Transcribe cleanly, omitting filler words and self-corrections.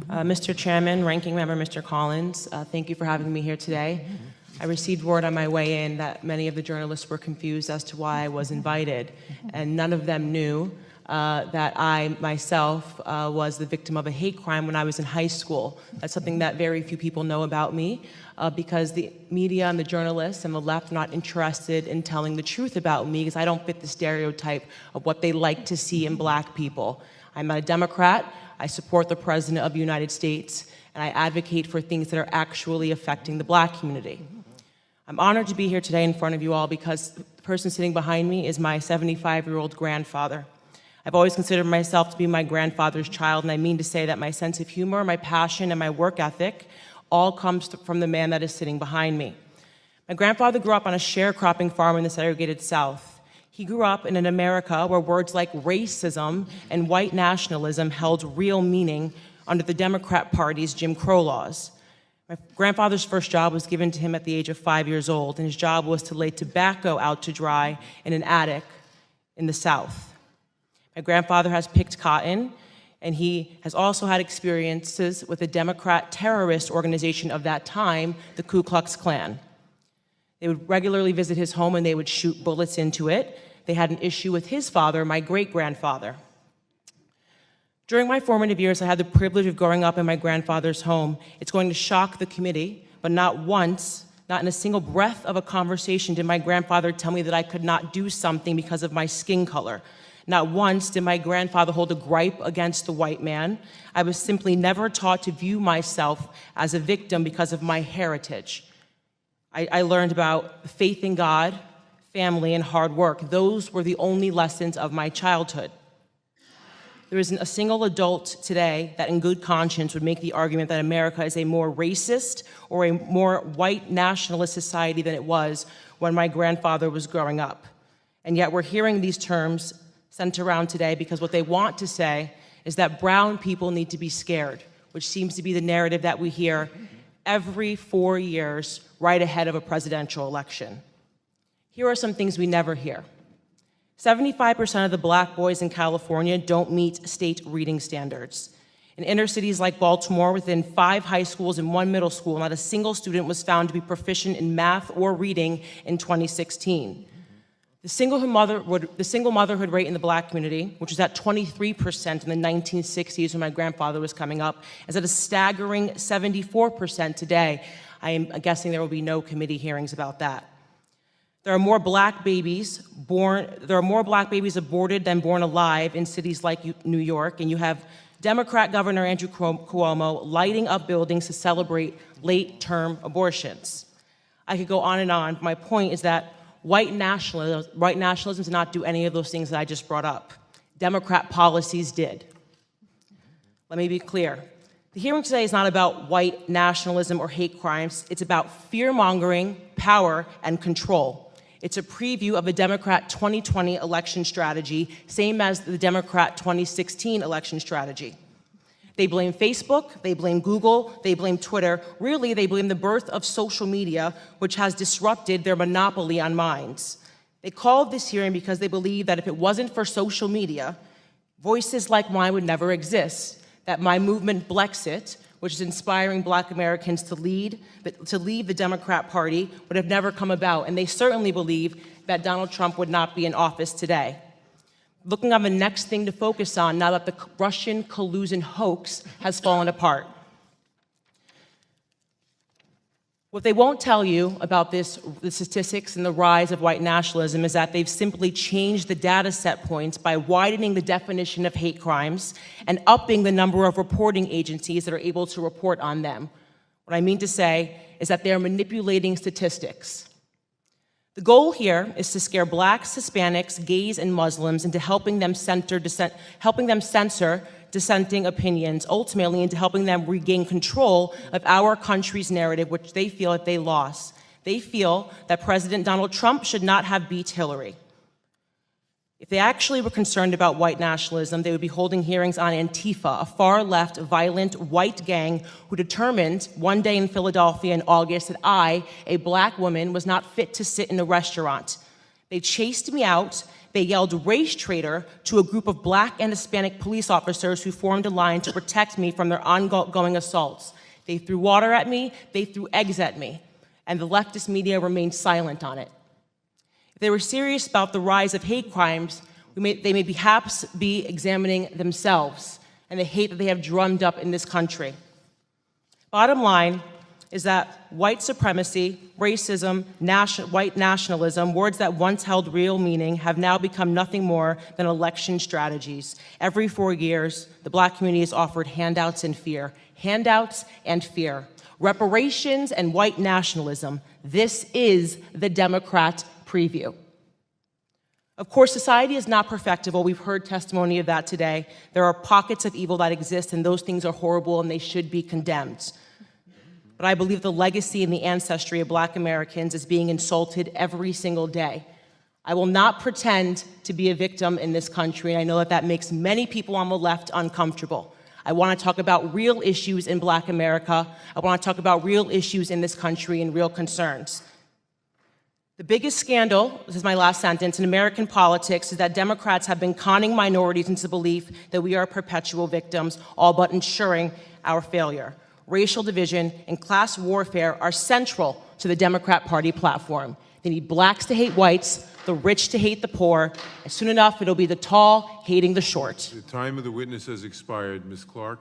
Mr. Chairman, Ranking Member Mr. Collins, thank you for having me here today. I received word on my way in that many of the journalists were confused as to why I was invited, and none of them knew that I myself was the victim of a hate crime when I was in high school. That's something that very few people know about me because the media and the journalists and the left are not interested in telling the truth about me because I don't fit the stereotype of what they like to see in black people. I'm not a Democrat. I support the President of the United States, and I advocate for things that are actually affecting the black community. I'm honored to be here today in front of you all because the person sitting behind me is my 75-year-old grandfather. I've always considered myself to be my grandfather's child, and I mean to say that my sense of humor, my passion, and my work ethic all comes from the man that is sitting behind me. My grandfather grew up on a sharecropping farm in the segregated South. He grew up in an America where words like racism and white nationalism held real meaning under the Democrat Party's Jim Crow laws. My grandfather's first job was given to him at the age of 5 years old, and his job was to lay tobacco out to dry in an attic in the South. My grandfather has picked cotton, and he has also had experiences with a Democrat terrorist organization of that time, the Ku Klux Klan. They would regularly visit his home and they would shoot bullets into it. They had an issue with his father, my great-grandfather. During my formative years, I had the privilege of growing up in my grandfather's home. It's going to shock the committee, but not once, not in a single breath of a conversation did my grandfather tell me that I could not do something because of my skin color. Not once did my grandfather hold a gripe against the white man. I was simply never taught to view myself as a victim because of my heritage. I learned about faith in God, family, and hard work. Those were the only lessons of my childhood. There isn't a single adult today that in good conscience would make the argument that America is a more racist or a more white nationalist society than it was when my grandfather was growing up. And yet we're hearing these terms sent around today because what they want to say is that brown people need to be scared, which seems to be the narrative that we hear every 4 years right ahead of a presidential election. Here are some things we never hear. 75% of the black boys in California don't meet state reading standards. In inner cities like Baltimore, within 5 high schools and 1 middle school, not a single student was found to be proficient in math or reading in 2016. The single motherhood rate in the black community, which was at 23% in the 1960s when my grandfather was coming up, is at a staggering 74% today. I am guessing there will be no committee hearings about that. There are more black babies aborted than born alive in cities like New York, and you have Democrat Governor Andrew Cuomo lighting up buildings to celebrate late-term abortions. I could go on and on. My point is that white nationalism did not do any of those things that I just brought up. Democrat policies did. Let me be clear. The hearing today is not about white nationalism or hate crimes. It's about fear-mongering, power, and control. It's a preview of the Democrat 2020 election strategy, same as the Democrat 2016 election strategy. They blame Facebook, they blame Google, they blame Twitter. Really, they blame the birth of social media, which has disrupted their monopoly on minds. They called this hearing because they believe that if it wasn't for social media, voices like mine would never exist, that my movement, BLexit, which is inspiring black Americans to leave the Democrat Party, would have never come about. And they certainly believe that Donald Trump would not be in office today. Looking on the next thing to focus on now that the Russian collusion hoax has fallen apart. What they won't tell you about the statistics and the rise of white nationalism is that they've simply changed the data set points by widening the definition of hate crimes and upping the number of reporting agencies that are able to report on them. What I mean to say is that they're manipulating statistics. The goal here is to scare blacks, Hispanics, gays, and Muslims into helping them censor dissenting opinions, ultimately into helping them regain control of our country's narrative, which they feel that they lost. They feel that President Donald Trump should not have beat Hillary. If they actually were concerned about white nationalism, they would be holding hearings on Antifa, a far-left, violent, white gang who determined one day in Philadelphia in August that I, a black woman, was not fit to sit in a restaurant. They chased me out, They yelled race traitor to a group of black and Hispanic police officers who formed a line to protect me from their ongoing assaults. They threw water at me, they threw eggs at me, and the leftist media remained silent on it. If they were serious about the rise of hate crimes, they may perhaps be examining themselves and the hate that they have drummed up in this country. Bottom line is that white supremacy, racism, white nationalism, words that once held real meaning, have now become nothing more than election strategies. Every 4 years, the black community is offered handouts and fear. Handouts and fear. Reparations and white nationalism. This is the Democrat preview. Of course, society is not perfectible. We've heard testimony of that today. There are pockets of evil that exist, and those things are horrible, and they should be condemned. But I believe the legacy and the ancestry of black Americans is being insulted every single day. I will not pretend to be a victim in this country, and I know that that makes many people on the left uncomfortable. I want to talk about real issues in black America. I want to talk about real issues in this country and real concerns. The biggest scandal, this is my last sentence, in American politics is that Democrats have been conning minorities into the belief that we are perpetual victims, all but ensuring our failure. Racial division and class warfare are central to the Democrat Party platform. They need blacks to hate whites, the rich to hate the poor, and soon enough it'll be the tall hating the short. The time of the witness has expired. Ms. Clark.